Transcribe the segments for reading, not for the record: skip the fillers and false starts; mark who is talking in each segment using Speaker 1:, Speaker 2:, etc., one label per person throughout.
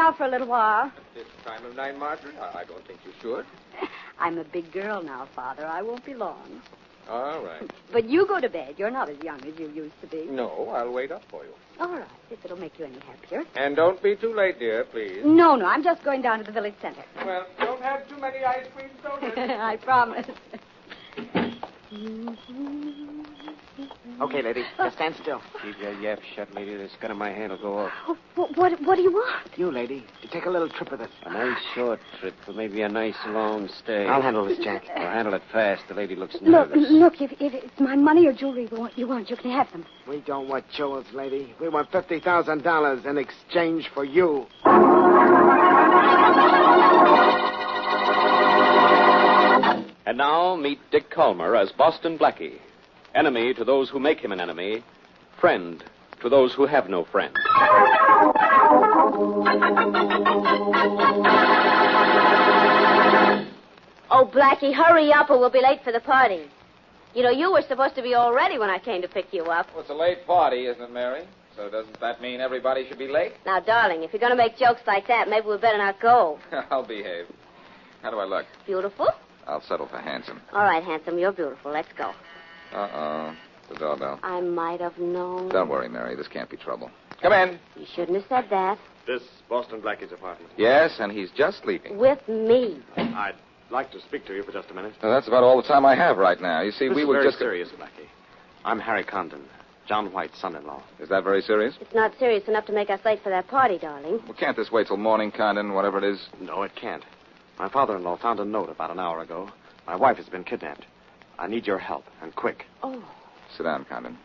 Speaker 1: out for a little while.
Speaker 2: At this time of night, Marjorie? I don't think you should.
Speaker 1: I'm a big girl now, Father. I won't be long.
Speaker 2: All right.
Speaker 1: But you go to bed. You're not as young as you used to be.
Speaker 2: No, I'll wait up for you.
Speaker 1: All right, if it'll make you any happier.
Speaker 2: And don't be too late, dear, please.
Speaker 1: No, I'm just going down to the village center.
Speaker 2: Well, don't have too many ice cream sodas.
Speaker 1: I promise.
Speaker 3: Okay, lady, just stand still.
Speaker 2: Keep your yap shut, lady. This gun in my hand will go off.
Speaker 1: What do you want?
Speaker 3: You, lady, to take a little trip with us.
Speaker 2: A nice short trip, or maybe a nice long stay.
Speaker 3: I'll handle this, Jack.
Speaker 2: Well, handle it fast. The lady looks nervous.
Speaker 1: Look, if it's my money or jewelry you want, you can have them.
Speaker 3: We don't want jewels, lady. We want $50,000 in exchange for you.
Speaker 4: And now meet Dick Calmer as Boston Blackie. Enemy to those who make him an enemy. Friend to those who have no friend.
Speaker 5: Oh, Blackie, hurry up or we'll be late for the party. You know, you were supposed to be all ready when I came to pick you up.
Speaker 6: Well, it's a late party, isn't it, Mary? So doesn't that mean everybody should be late?
Speaker 5: Now, darling, if you're going to make jokes like that, maybe we'd better not go.
Speaker 6: I'll behave. How do I look?
Speaker 5: Beautiful?
Speaker 6: I'll settle for handsome.
Speaker 5: All right, handsome, you're beautiful. Let's go.
Speaker 6: Uh-oh. The doorbell.
Speaker 5: I might have known.
Speaker 6: Don't worry, Mary. This can't be trouble. Come in.
Speaker 5: You shouldn't have said that.
Speaker 7: This Boston Blackie's apartment.
Speaker 6: Yes, and he's just sleeping.
Speaker 5: With me.
Speaker 7: I'd like to speak to you for just a minute.
Speaker 6: Well, that's about all the time I have right now. You see,
Speaker 7: This
Speaker 6: we
Speaker 7: is
Speaker 6: were
Speaker 7: very
Speaker 6: just...
Speaker 7: serious, Blackie. I'm Harry Condon, John White's son-in-law.
Speaker 6: Is that very serious?
Speaker 5: It's not serious enough to make us late for that party, darling.
Speaker 6: Well, can't this wait till morning, Condon, whatever it is?
Speaker 7: No, it can't. My father-in-law found a note about an hour ago. My wife has been kidnapped. I need your help, and quick.
Speaker 5: Oh,
Speaker 6: Sit down, Condon.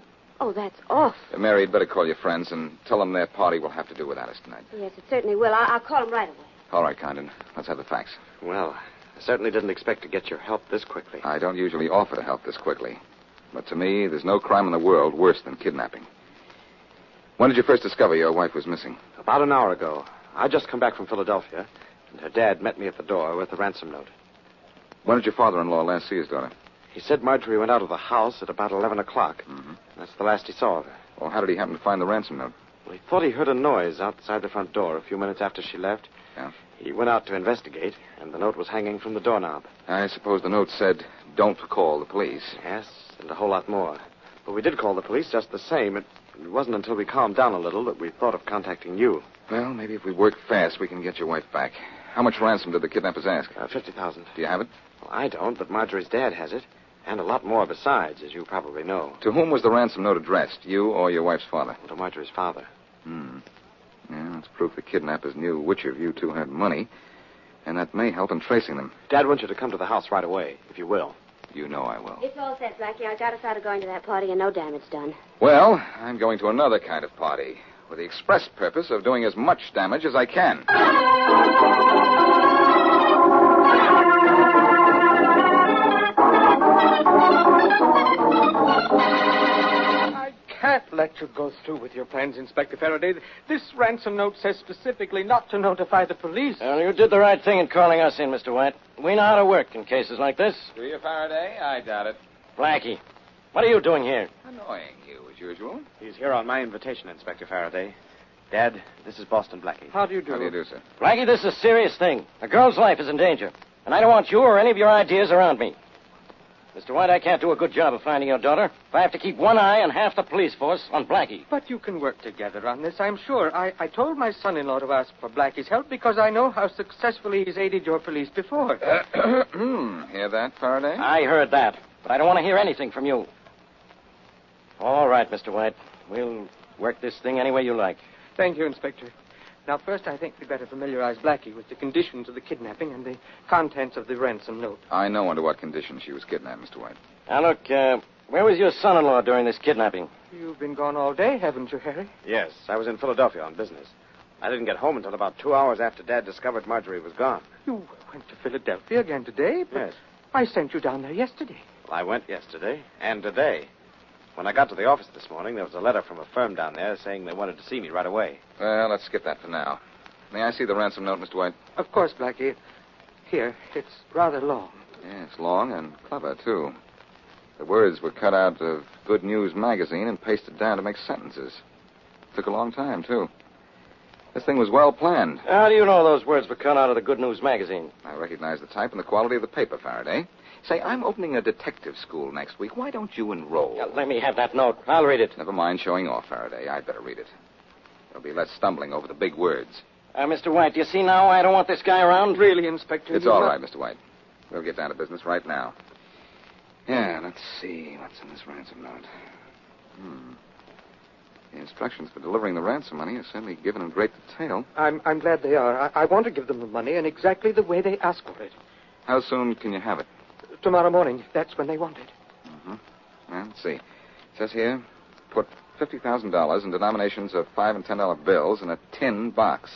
Speaker 5: that's awful.
Speaker 6: Mary, you'd better call your friends and tell them their party will have to do without us tonight.
Speaker 5: Yes, it certainly will. I'll call him right away.
Speaker 6: All right, Condon. Let's have the facts.
Speaker 7: Well, I certainly didn't expect to get your help this quickly.
Speaker 6: I don't usually offer to help this quickly. But to me, there's no crime in the world worse than kidnapping. When did you first discover your wife was missing?
Speaker 7: About an hour ago. I'd just come back from Philadelphia, and her dad met me at the door with the ransom note.
Speaker 6: When did your father-in-law last see his daughter?
Speaker 7: He said Marjorie went out of the house at about 11 o'clock.
Speaker 6: Mm-hmm.
Speaker 7: That's the last he saw of her.
Speaker 6: Well, how did he happen to find the ransom note?
Speaker 7: Well, he thought he heard a noise outside the front door a few minutes after she left.
Speaker 6: Yeah?
Speaker 7: He went out to investigate, and the note was hanging from the doorknob.
Speaker 6: I suppose the note said, don't call the police.
Speaker 7: Yes, and a whole lot more. But we did call the police just the same. It wasn't until we calmed down a little that we thought of contacting you.
Speaker 6: Well, maybe if we work fast, we can get your wife back. How much ransom did the kidnappers ask?
Speaker 7: $50,000.
Speaker 6: Do you have it?
Speaker 7: Well, I don't, but Marjorie's dad has it. And a lot more besides, as you probably know.
Speaker 6: To whom was the ransom note addressed, you or your wife's father?
Speaker 7: To Marjorie's father.
Speaker 6: Yeah, that's proof the kidnappers knew which of you two had money, and that may help in tracing them.
Speaker 7: Dad wants you to come to the house right away, if you will.
Speaker 6: You know I will.
Speaker 5: It's all set, Blackie. I got us out of going to that party and no damage done.
Speaker 6: Well, I'm going to another kind of party, with the express purpose of doing as much damage as I can.
Speaker 2: Can't let you go through with your plans, Inspector Faraday. This ransom note says specifically not to notify the police.
Speaker 8: Well, you did the right thing in calling us in, Mr. White. We know how to work in cases like this.
Speaker 6: Do you, Faraday? I doubt it.
Speaker 8: Blackie, what are you doing here?
Speaker 6: Annoying you, as usual.
Speaker 7: He's here on my invitation, Inspector Faraday. Dad, this is Boston Blackie.
Speaker 2: How do you do?
Speaker 6: How do you do, sir?
Speaker 8: Blackie, this is a serious thing. A girl's life is in danger. And I don't want you or any of your ideas around me. Mr. White, I can't do a good job of finding your daughter if I have to keep one eye and half the police force on Blackie.
Speaker 2: But you can work together on this, I'm sure. I told my son-in-law to ask for Blackie's help because I know how successfully he's aided your police before.
Speaker 6: Hear that, Faraday?
Speaker 8: I heard that, but I don't want to hear anything from you. All right, Mr. White. We'll work this thing any way you like.
Speaker 2: Thank you, Inspector. Now, first, I think we'd better familiarize Blackie with the conditions of the kidnapping and the contents of the ransom note.
Speaker 6: I know under what conditions she was kidnapped, Mr. White.
Speaker 8: Now, look, where was your son-in-law during this kidnapping?
Speaker 2: You've been gone all day, haven't you, Harry?
Speaker 7: Yes, I was in Philadelphia on business. I didn't get home until about 2 hours after Dad discovered Marjorie was gone.
Speaker 2: You went to Philadelphia again today? But
Speaker 7: Yes.
Speaker 2: I sent you down there yesterday.
Speaker 7: Well, I went yesterday and today. When I got to the office this morning, there was a letter from a firm down there saying they wanted to see me right away.
Speaker 6: Well, let's skip that for now. May I see the ransom note, Mr. White?
Speaker 2: Of course, Blackie. Here, it's rather long.
Speaker 6: Yeah, it's long and clever, too. The words were cut out of Good News magazine and pasted down to make sentences. Took a long time, too. This thing was well planned.
Speaker 8: How do you know those words were cut out of the Good News magazine?
Speaker 6: I recognize the type and the quality of the paper, Faraday. Say, I'm opening a detective school next week. Why don't you enroll?
Speaker 8: Let me have that note. I'll read it.
Speaker 6: Never mind showing off, Faraday. I'd better read it. There'll be less stumbling over the big words.
Speaker 8: Mr. White, do you see now I don't want this guy around?
Speaker 2: Really, Inspector?
Speaker 6: It's all right, Mr. White. We'll get down to business right now. Yeah, let's see. What's in this ransom note? The instructions for delivering the ransom money are certainly given in great detail.
Speaker 2: I'm glad they are. I want to give them the money in exactly the way they ask for it.
Speaker 6: How soon can you have it?
Speaker 2: Tomorrow morning. That's when they want it.
Speaker 6: Well, let's see. It says here, put $50,000 in denominations of $5 and $10 bills in a tin box.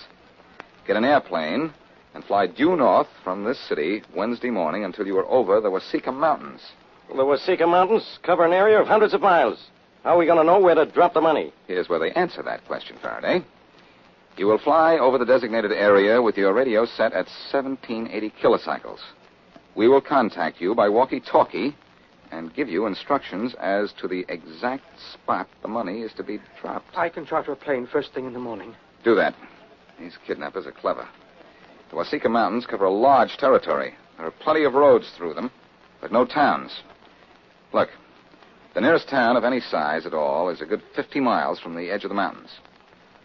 Speaker 6: Get an airplane and fly due north from this city Wednesday morning until you are over the Wasika Mountains.
Speaker 8: The Wasika Mountains cover an area of hundreds of miles. How are we going to know where to drop the money?
Speaker 6: Here's where they answer that question, Faraday. You will fly over the designated area with your radio set at 1780 kilocycles. We will contact you by walkie-talkie and give you instructions as to the exact spot the money is to be dropped.
Speaker 2: I can charter a plane first thing in the morning.
Speaker 6: Do that. These kidnappers are clever. The Wasika Mountains cover a large territory. There are plenty of roads through them, but no towns. Look, the nearest town of any size at all is a good 50 miles from the edge of the mountains.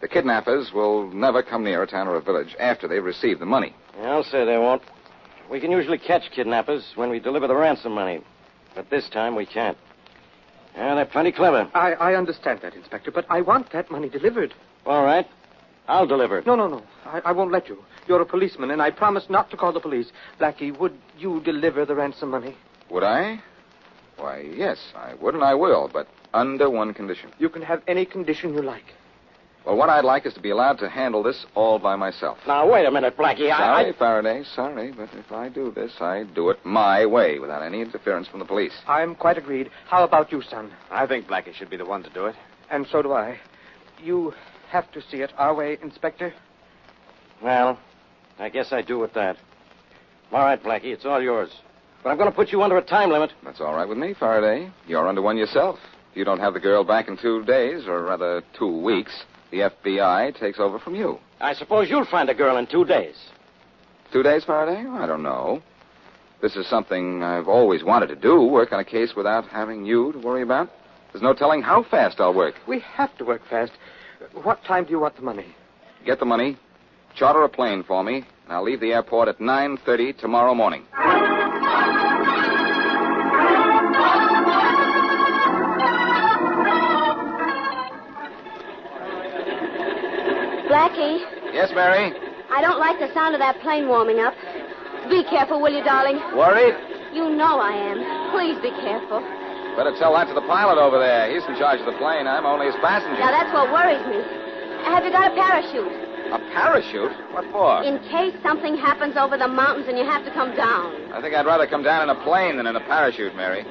Speaker 6: The kidnappers will never come near a town or a village after they've received the money.
Speaker 8: I'll say they won't. We can usually catch kidnappers when we deliver the ransom money. But this time we can't. Yeah, they're plenty clever.
Speaker 2: I understand that, Inspector, but I want that money delivered.
Speaker 8: All right. I'll deliver it.
Speaker 2: No. I won't let you. You're a policeman, and I promise not to call the police. Blackie, would you deliver the ransom money?
Speaker 6: Would I? Why, yes, I would and I will, but under one condition.
Speaker 2: You can have any condition you like.
Speaker 6: Well, what I'd like is to be allowed to handle this all by myself.
Speaker 8: Now, wait a minute, Blackie.
Speaker 6: Sorry, Faraday, sorry, but if I do this, I do it my way without any interference from the police.
Speaker 2: I'm quite agreed. How about you, son?
Speaker 7: I think Blackie should be the one to do it.
Speaker 2: And so do I. You have to see it our way, Inspector.
Speaker 8: Well, I guess I do with that. All right, Blackie, it's all yours. But I'm going to put you under a time limit.
Speaker 6: That's all right with me, Faraday. You're under one yourself. If you don't have the girl back in 2 days, or rather 2 weeks, the FBI takes over from you.
Speaker 8: I suppose you'll find a girl in 2 days.
Speaker 6: 2 days, Faraday? I don't know. This is something I've always wanted to do, work on a case without having you to worry about. There's no telling how fast I'll work.
Speaker 2: We have to work fast. What time do you want the money?
Speaker 6: Get the money, charter a plane for me, and I'll leave the airport at 9:30 tomorrow morning.
Speaker 5: Blackie,
Speaker 6: Yes, Mary?
Speaker 5: I don't like the sound of that plane warming up. Be careful, will you, darling?
Speaker 6: Worried?
Speaker 5: You know I am. Please be careful.
Speaker 6: Better tell that to the pilot over there. He's in charge of the plane. I'm only his passenger.
Speaker 5: Now, that's what worries me. Have you got a parachute?
Speaker 6: A parachute? What for?
Speaker 5: In case something happens over the mountains and you have to come down.
Speaker 6: I think I'd rather come down in a plane than in a parachute, Mary.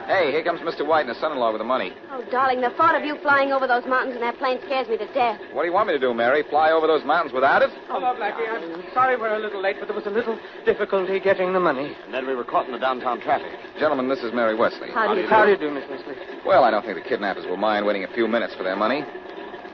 Speaker 6: Hey, here comes Mr. White and his son-in-law with the money.
Speaker 5: Oh, darling, the thought of you flying over those mountains in that plane scares me to death.
Speaker 6: What do you want me to do, Mary? Fly over those mountains without it?
Speaker 2: Hello, Blackie. I'm sorry we're a little late, but there was a little difficulty getting the money.
Speaker 7: And then we were caught in the downtown traffic.
Speaker 6: Gentlemen, this is Mary Wesley.
Speaker 2: How do you do, Miss Wesley?
Speaker 6: Well, I don't think the kidnappers will mind waiting a few minutes for their money.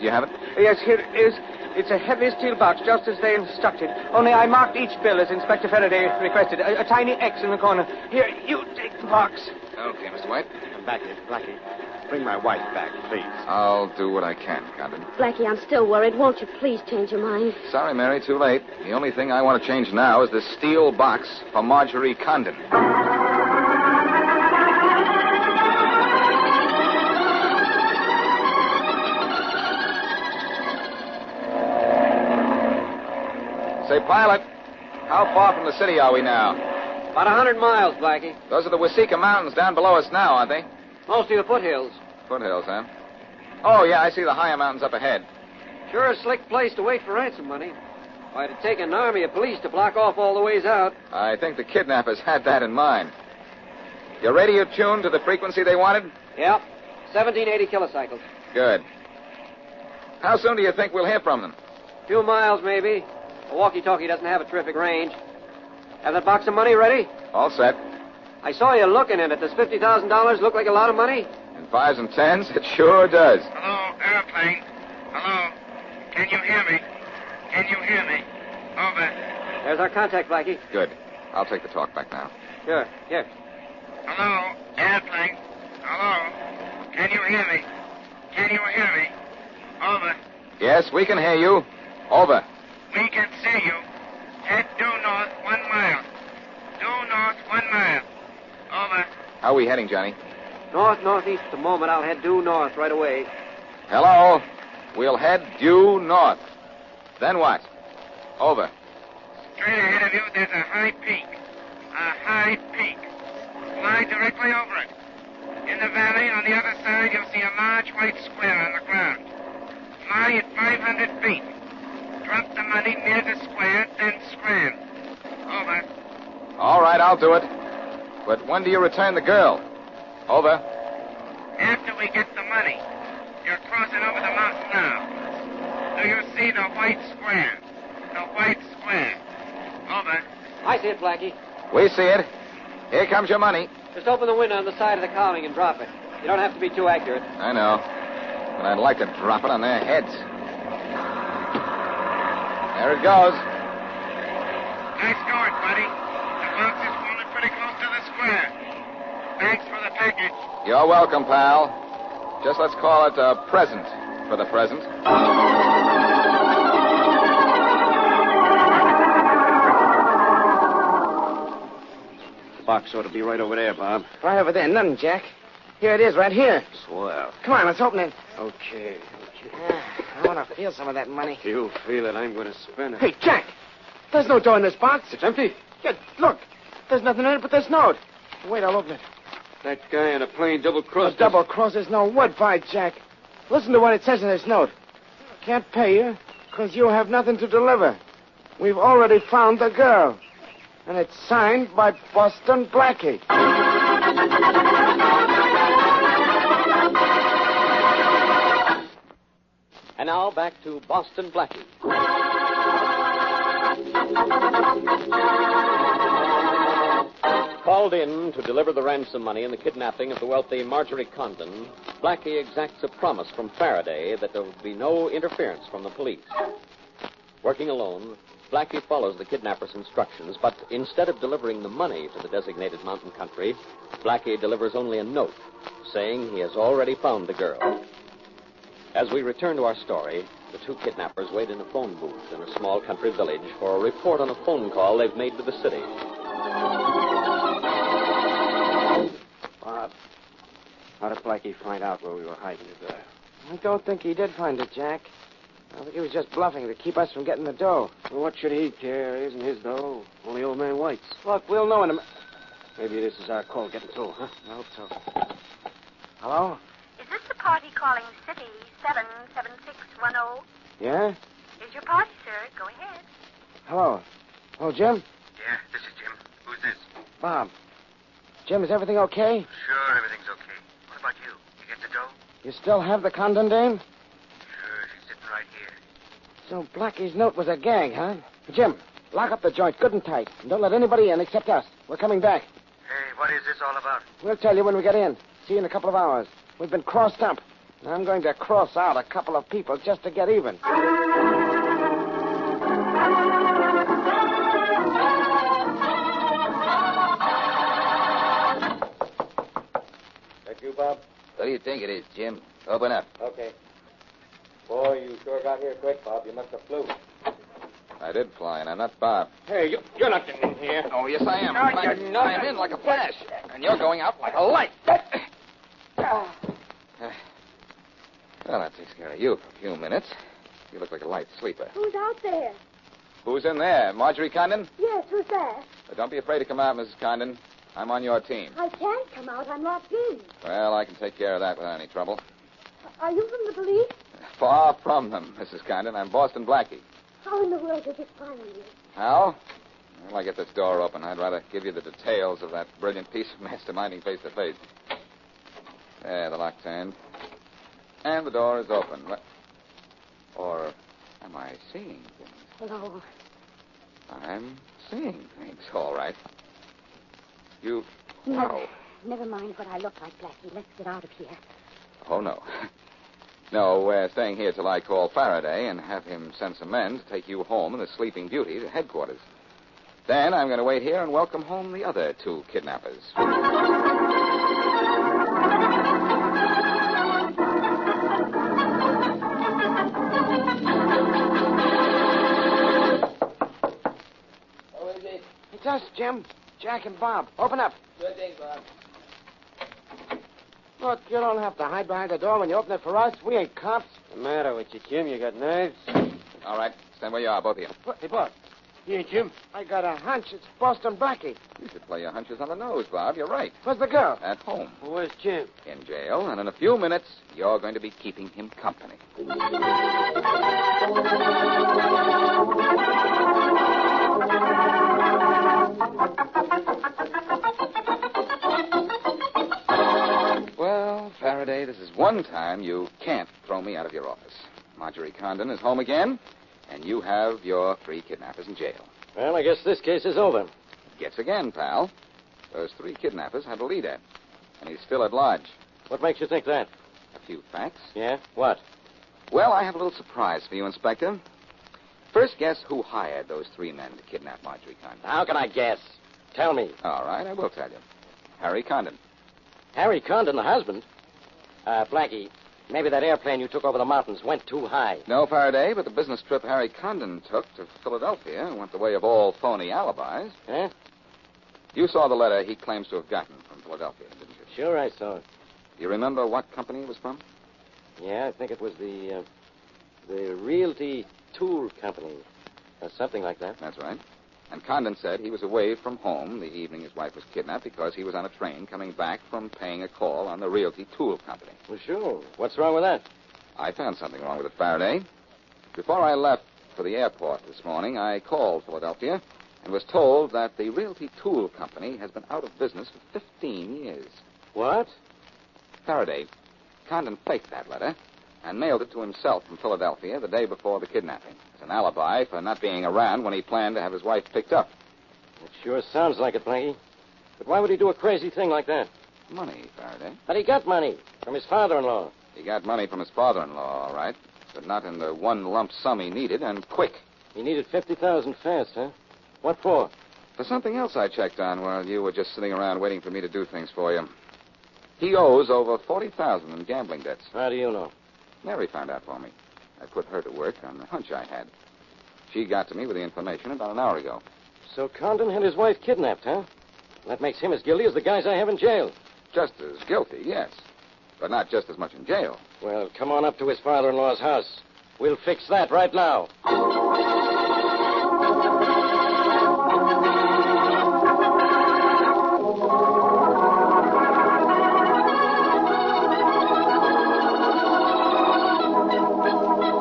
Speaker 6: You have it?
Speaker 2: Yes, here it is. It's a heavy steel box, just as they instructed. Only I marked each bill as Inspector Faraday requested. A tiny X in the corner. Here, you take the box.
Speaker 6: Okay, Mr. White.
Speaker 7: And Blackie, bring my wife back, please.
Speaker 6: I'll do what I can, Condon.
Speaker 5: Blackie, I'm still worried. Won't you please change your mind?
Speaker 6: Sorry, Mary, too late. The only thing I want to change now is this steel box for Marjorie Condon. Say, pilot, how far from the city are we now?
Speaker 9: About 100 miles, Blackie.
Speaker 6: Those are the Wasika Mountains down below us now, aren't they?
Speaker 9: Mostly the foothills.
Speaker 6: Foothills, huh? Oh, yeah, I see the higher mountains up ahead.
Speaker 9: Sure a slick place to wait for ransom money. Why, it'd take an army of police to block off all the ways out.
Speaker 6: I think the kidnappers had that in mind. Your radio tuned to the frequency they wanted?
Speaker 9: Yep. 1780 kilocycles.
Speaker 6: Good. How soon do you think we'll hear from them?
Speaker 9: A few miles, maybe. A walkie-talkie doesn't have a terrific range. Have that box of money ready?
Speaker 6: All set.
Speaker 9: I saw you looking at it. Does $50,000 look like a lot of money?
Speaker 6: In 5s and 10s, it sure does.
Speaker 3: Hello, airplane. Hello. Can you hear me?
Speaker 10: Can you hear me? Over.
Speaker 9: There's our contact, Blackie.
Speaker 6: Good. I'll take the talk back now.
Speaker 9: Sure, here.
Speaker 10: Hello, airplane. Hello. Can you hear me? Can you hear me? Over.
Speaker 6: Yes, we can hear you. Over.
Speaker 10: We can see you. Head due north 1 mile. Due north 1 mile. Over.
Speaker 6: How are we heading, Johnny?
Speaker 9: Northeast at the moment. I'll head due north right away.
Speaker 6: Hello. We'll head due north. Then what? Over.
Speaker 10: Straight ahead of you, there's a high peak. A high peak. Fly directly over it. In the valley, on the other side, you'll see a large white square on the ground. Fly at 500 feet. Drop the money near the square, then scram. Over.
Speaker 6: All right, I'll do it. But when do you return the girl? Over.
Speaker 10: After we get the money. You're crossing over the mountain now. Do you see the white square? The white square. Over.
Speaker 9: I see it, Blackie.
Speaker 6: We see it. Here comes your money.
Speaker 9: Just open the window on the side of the cowling and drop it. You don't have to be too accurate.
Speaker 6: I know. But I'd like to drop it on their heads. There it goes.
Speaker 10: Nice going, buddy. The box is falling pretty close to the square. Thanks for the package.
Speaker 6: You're welcome, pal. Just let's call it a present for the present.
Speaker 9: The box ought to be right over there, Bob.
Speaker 3: Right over there. Nothing, Jack. Here it is, right here.
Speaker 9: Swell.
Speaker 3: Come on, let's open it.
Speaker 9: Okay.
Speaker 3: I want to feel some of that money.
Speaker 9: You feel it, I'm going to spend it.
Speaker 3: Hey, Jack. There's no door in this box.
Speaker 9: It's empty.
Speaker 3: Yeah, look. There's nothing in it but this note. Wait, I'll open it.
Speaker 9: That guy in a plane double-crossed us.
Speaker 3: Double cross is no wood, by Jack. Listen to what it says in this note. Can't pay you because you have nothing to deliver. We've already found the girl. And it's signed by Boston Blackie.
Speaker 4: And now back to Boston Blackie. Called in to deliver the ransom money in the kidnapping of the wealthy Marjorie Condon, Blackie exacts a promise from Faraday that there will be no interference from the police. Working alone, Blackie follows the kidnapper's instructions, but instead of delivering the money to the designated mountain country, Blackie delivers only a note saying he has already found the girl. As we return to our story, the two kidnappers wait in a phone booth in a small country village for a report on a phone call they've made to the city.
Speaker 9: Bob, how did Blackie find out where we were hiding the girl?
Speaker 3: I don't think he did find it, Jack. I think he was just bluffing to keep us from getting the dough.
Speaker 9: Well, what should he care? It isn't his dough. Only old man White's.
Speaker 3: Look, we'll know in a minute.
Speaker 9: Maybe this is our call getting through, huh?
Speaker 3: I hope so. Hello?
Speaker 11: Is this the party calling City 77610?
Speaker 3: Yeah?
Speaker 11: Is your party, sir? Go ahead.
Speaker 3: Hello. Oh, Jim?
Speaker 10: Yeah, this is Jim. Who's this?
Speaker 3: Bob. Jim, is everything okay?
Speaker 10: Sure, everything's okay. What about you? You get the dough?
Speaker 3: You still have the Condon dame?
Speaker 10: Sure, she's sitting right here.
Speaker 3: So Blackie's note was a gag, huh? Jim, lock up the joint good and tight. And don't let anybody in except us. We're coming back.
Speaker 10: Hey, what is this all about?
Speaker 3: We'll tell you when we get in. See you in a couple of hours. We've been crossed up. And I'm going to cross out a couple of people just to get even.
Speaker 9: That you, Bob?
Speaker 6: What do you think it is, Jim? Open up.
Speaker 9: Okay. Boy, you sure got here quick, Bob. You must have flew.
Speaker 6: I did fly, and I'm not Bob.
Speaker 9: Hey, you're not getting in here.
Speaker 6: Oh, yes, I am.
Speaker 9: No, you're not.
Speaker 6: I'm in like a flash. And you're going out like a light. Well, that takes care of you for a few minutes. You look like a light sleeper.
Speaker 11: Who's out there?
Speaker 6: Who's in there? Marjorie Condon?
Speaker 11: Yes, who's that?
Speaker 6: Don't be afraid to come out, Mrs. Condon. I'm on your team.
Speaker 11: I can't come out. I'm locked in.
Speaker 6: Well, I can take care of that without any trouble.
Speaker 11: Are you from the police?
Speaker 6: Far from them, Mrs. Condon. I'm Boston Blackie.
Speaker 11: How in the world did you find me?
Speaker 6: How? Well, I get this door open. I'd rather give you the details of that brilliant piece of masterminding face to face. There, the lock turned. And the door is open. Or am I seeing things?
Speaker 11: Hello.
Speaker 6: I'm seeing things, all right. You...
Speaker 11: No,
Speaker 6: Oh.
Speaker 11: never mind what I look like, Blackie. Let's get out of here.
Speaker 6: Oh, no. No, we're staying here till I call Faraday and have him send some men to take you home and the Sleeping Beauty to headquarters. Then I'm going to wait here and welcome home the other 2 kidnappers.
Speaker 3: It's us, Jim. Jack and Bob. Open up.
Speaker 12: Good thing, Bob.
Speaker 3: Look, you don't have to hide behind the door when you open it for us. We ain't cops.
Speaker 9: What's the matter with you, Jim? You got nerves?
Speaker 6: All right. Stand where you are, both of you.
Speaker 3: Hey, Bob. Yeah, Jim. I got a hunch. It's Boston Blackie.
Speaker 6: You should play your hunches on the nose, Bob. You're right.
Speaker 3: Where's the girl?
Speaker 6: At home.
Speaker 9: Well, where's Jim?
Speaker 6: In jail, and in a few minutes, you're going to be keeping him company. Well, Faraday, this is one time you can't throw me out of your office. Marjorie Condon is home again, and you have your 3 kidnappers in jail.
Speaker 8: Well, I guess this case is over.
Speaker 6: Guess again, pal. Those 3 kidnappers had a leader, and he's still at large.
Speaker 8: What makes you think that?
Speaker 6: A few facts.
Speaker 8: Yeah? What?
Speaker 6: Well, I have a little surprise for you, Inspector. First, guess who hired those 3 men to kidnap Marjorie Condon?
Speaker 8: How can I guess? Tell me.
Speaker 6: All right, I will tell you. Harry Condon.
Speaker 8: Harry Condon, the husband? Blackie, maybe that airplane you took over the mountains went too high.
Speaker 6: No, Faraday, but the business trip Harry Condon took to Philadelphia went the way of all phony alibis.
Speaker 8: Huh?
Speaker 6: You saw the letter he claims to have gotten from Philadelphia, didn't you?
Speaker 8: Sure, I saw it.
Speaker 6: You remember what company it was from?
Speaker 8: Yeah, I think it was the Realty Tool Company, or something like that.
Speaker 6: That's right. And Condon said he was away from home the evening his wife was kidnapped because he was on a train coming back from paying a call on the Realty Tool Company.
Speaker 8: Well, sure. What's wrong with that?
Speaker 6: I found something wrong with it, Faraday. Before I left for the airport this morning, I called Philadelphia and was told that the Realty Tool Company has been out of business for 15 years.
Speaker 8: What?
Speaker 6: Faraday, Condon faked that letter and mailed it to himself from Philadelphia the day before the kidnapping as an alibi for not being around when he planned to have his wife picked up.
Speaker 8: It sure sounds like it, Blackie. But why would he do a crazy thing like that?
Speaker 6: Money, Faraday.
Speaker 8: But he got money from his father-in-law.
Speaker 6: He got money from his father-in-law, all right, but not in the one lump sum he needed, and quick.
Speaker 8: He needed $50,000 fast, huh? What for?
Speaker 6: For something else I checked on while you were just sitting around waiting for me to do things for you. He owes over $40,000 in gambling debts.
Speaker 8: How do you know?
Speaker 6: Mary found out for me. I put her to work on the hunch I had. She got to me with the information about an hour ago.
Speaker 8: So Condon had his wife kidnapped, huh? That makes him as guilty as the guys I have in jail.
Speaker 6: Just as guilty, yes. But not just as much in jail.
Speaker 8: Well, come on up to his father-in-law's house. We'll fix that right now.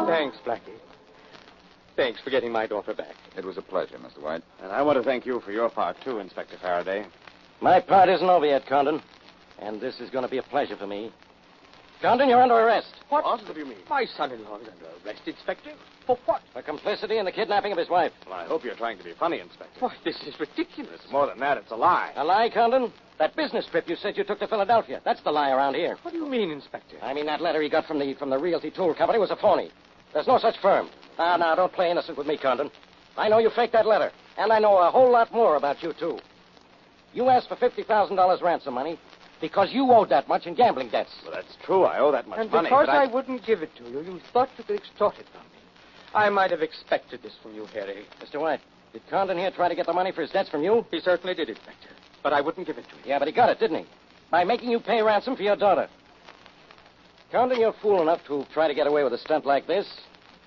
Speaker 2: Thanks, Blackie. Thanks for getting my daughter back.
Speaker 6: It was a pleasure, Mr. White.
Speaker 7: And I want to thank you for your part, too, Inspector Faraday.
Speaker 8: My part isn't over yet, Condon. And this is going to be a pleasure for me. Condon, you're under arrest.
Speaker 2: What do you mean? My son-in-law is under arrest, Inspector. For what?
Speaker 8: For complicity in the kidnapping of his wife.
Speaker 7: Well, I hope you're trying to be funny, Inspector.
Speaker 2: Why, this is ridiculous.
Speaker 7: It's more than that. It's a lie.
Speaker 8: A lie, Condon? That business trip you said you took to Philadelphia. That's the lie around here.
Speaker 2: What do you mean, Inspector?
Speaker 8: I mean, that letter he got from the Realty Tool Company was a phony. There's no such firm. Now, don't play innocent with me, Condon. I know you faked that letter. And I know a whole lot more about you, too. You asked for $50,000 ransom money because you owed that much in gambling debts.
Speaker 7: Well, that's true. I owe that much
Speaker 2: And
Speaker 7: money.
Speaker 2: because
Speaker 7: but
Speaker 2: I wouldn't give it to you, you thought you could extort it from me. I might have expected this from you, Harry.
Speaker 8: Mr. White, did Condon here try to get the money for his debts from you?
Speaker 2: He certainly did, Inspector. But I wouldn't give it to him.
Speaker 8: Yeah, but he got it, didn't he? By making you pay ransom for your daughter. Condon, you're fool enough to try to get away with a stunt like this.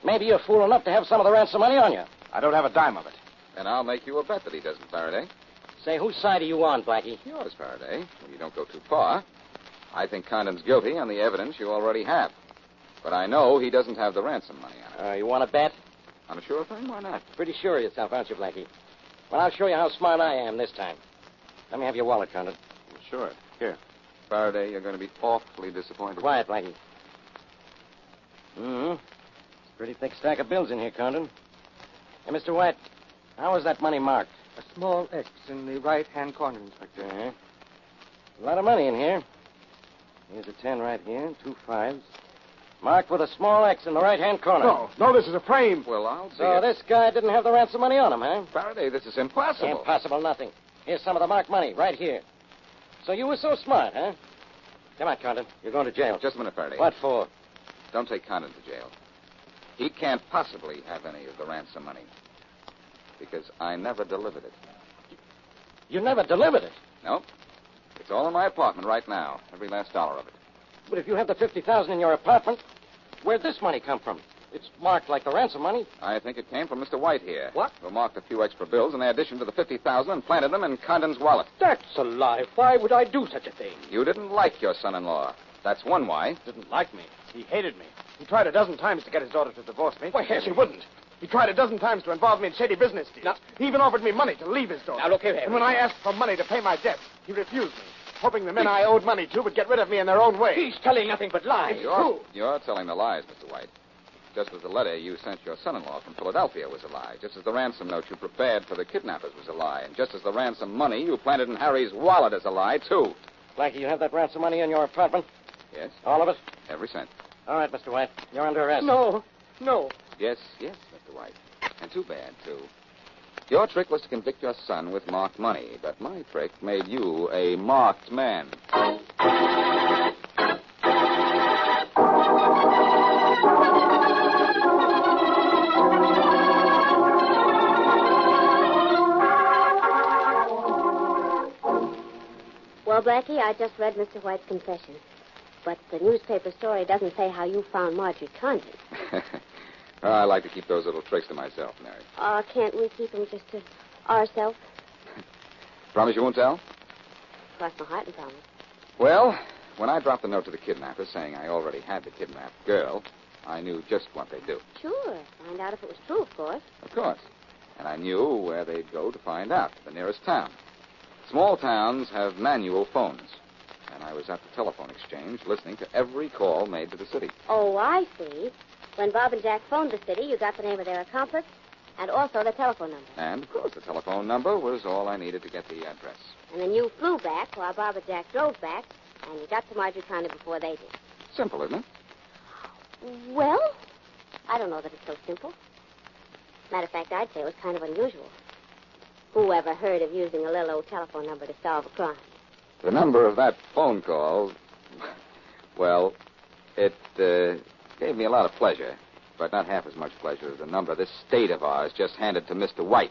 Speaker 8: Maybe you're fool enough to have some of the ransom money on you.
Speaker 7: I don't have a dime of it.
Speaker 6: And I'll make you a bet that he doesn't, Faraday.
Speaker 8: Say, whose side are you on, Blackie?
Speaker 6: Yours, Faraday. You don't go too far. I think Condon's guilty on the evidence you already have. But I know he doesn't have the ransom money on it.
Speaker 8: You want to bet?
Speaker 6: On a sure thing? Why not?
Speaker 8: Pretty sure of yourself, aren't you, Blackie? Well, I'll show you how smart I am this time. Let me have your wallet, Condon.
Speaker 7: Sure. Here.
Speaker 6: Faraday, you're going to be awfully disappointed.
Speaker 8: Quiet, Blackie. Mm-hmm. It's a pretty thick stack of bills in here, Condon. Hey, Mr. White, how is that money marked?
Speaker 2: A small X in the right-hand corner, Inspector.
Speaker 8: Uh-huh. A lot of money in here. Here's a 10 right here, 2 5s. Marked with a small X in the right-hand corner.
Speaker 3: No, this is a frame.
Speaker 6: Well, I'll see
Speaker 8: So
Speaker 6: it.
Speaker 8: this guy didn't have the ransom money on him, huh?
Speaker 6: Faraday, this is impossible.
Speaker 8: Impossible nothing. Here's some of the marked money right here. So you were so smart, huh? Come on, Condon. You're going to jail.
Speaker 6: Just a minute, Faraday.
Speaker 8: What for?
Speaker 6: Don't take Condon to jail. He can't possibly have any of the ransom money. Because I never delivered it.
Speaker 8: You never delivered it.
Speaker 6: No. It's all in my apartment right now. Every last dollar of it.
Speaker 8: But if you have the $50,000 in your apartment, where'd this money come from? It's marked like the ransom money.
Speaker 6: I think it came from Mr. White here.
Speaker 9: What?
Speaker 6: Who marked a few extra bills in addition to the $50,000 and planted them in Condon's wallet.
Speaker 9: That's a lie. Why would I do such a thing?
Speaker 6: You didn't like your son-in-law. That's one why.
Speaker 9: Didn't like me. He hated me.
Speaker 3: He tried a dozen times to get his daughter to divorce me. Why, yes, he wouldn't. He tried a dozen times to involve me in shady business deals.
Speaker 9: Now-
Speaker 3: He even offered me money to leave his daughter.
Speaker 9: Now, look here,
Speaker 3: And when I asked for money to pay my debts, he refused me, hoping the men I owed money to would get rid of me in their own way.
Speaker 9: He's telling nothing but lies.
Speaker 6: You're telling the lies, Mr. White. Just as the letter you sent your son-in-law from Philadelphia was a lie. Just as the ransom note you prepared for the kidnappers was a lie. And just as the ransom money you planted in Harry's wallet is a lie, too.
Speaker 8: Blackie, you have that ransom money in your apartment?
Speaker 6: Yes,
Speaker 8: All of it?
Speaker 6: every cent.
Speaker 8: All right, Mr. White. You're under arrest.
Speaker 9: No.
Speaker 6: Yes, Mr. White. And too bad, too. Your trick was to convict your son with marked money, but my trick made you a marked man.
Speaker 5: Well, Blackie, I just read Mr. White's confession. But the newspaper story doesn't say how you found Marjorie Condon.
Speaker 6: I like to keep those little tricks to myself, Mary.
Speaker 5: Can't we keep them just to ourselves?
Speaker 6: Promise you won't tell?
Speaker 5: Cross my heart and promise.
Speaker 6: Well, when I dropped the note to the kidnappers saying I already had the kidnapped girl, I knew just what they'd do.
Speaker 5: Sure. Find out if it was true, of course.
Speaker 6: Of course. And I knew where they'd go to find out, the nearest town. Small towns have manual phones. And I was at the telephone exchange listening to every call made to the city.
Speaker 5: Oh, I see. When Bob and Jack phoned the city, you got the name of their accomplice and also the telephone number.
Speaker 6: And, of course, the telephone number was all I needed to get the address.
Speaker 5: And then you flew back while Bob and Jack drove back, and you got to Marjorie Condon before they did.
Speaker 6: Simple, isn't it?
Speaker 5: Well, I don't know that it's so simple. Matter of fact, I'd say it was kind of unusual. Who ever heard of using a little old telephone number to solve a crime?
Speaker 6: The number of that phone call, well, it gave me a lot of pleasure, but not half as much pleasure as the number this state of ours just handed to Mr. White.